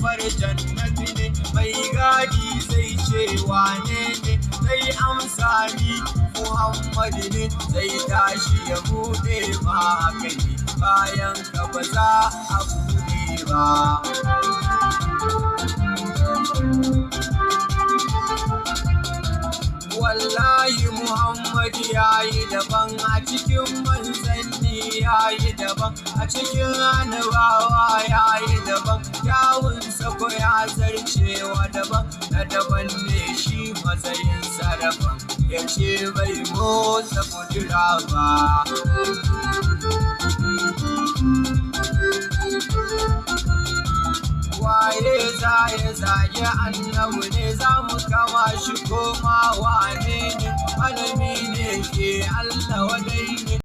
kofar jannati ne, mai gadi zai ce wane ne, zai amsa ni Muhammadu ne, zai tashi ya buɗe ma kai ne, bayan ka ba za a buɗe ba. Wallahi Muhammad yayi daban a cikin manzanni, yayi daban a cikin annabawa, yayi daban kyawunsa ko ya zarcewa daban, na daban ne shi matsayinsa daban, ya ce bai motsa kudura ba. Waye za ya zagi annabi ne, za mu kama shi koma wane ne, malami ne ke Allah wadai ne.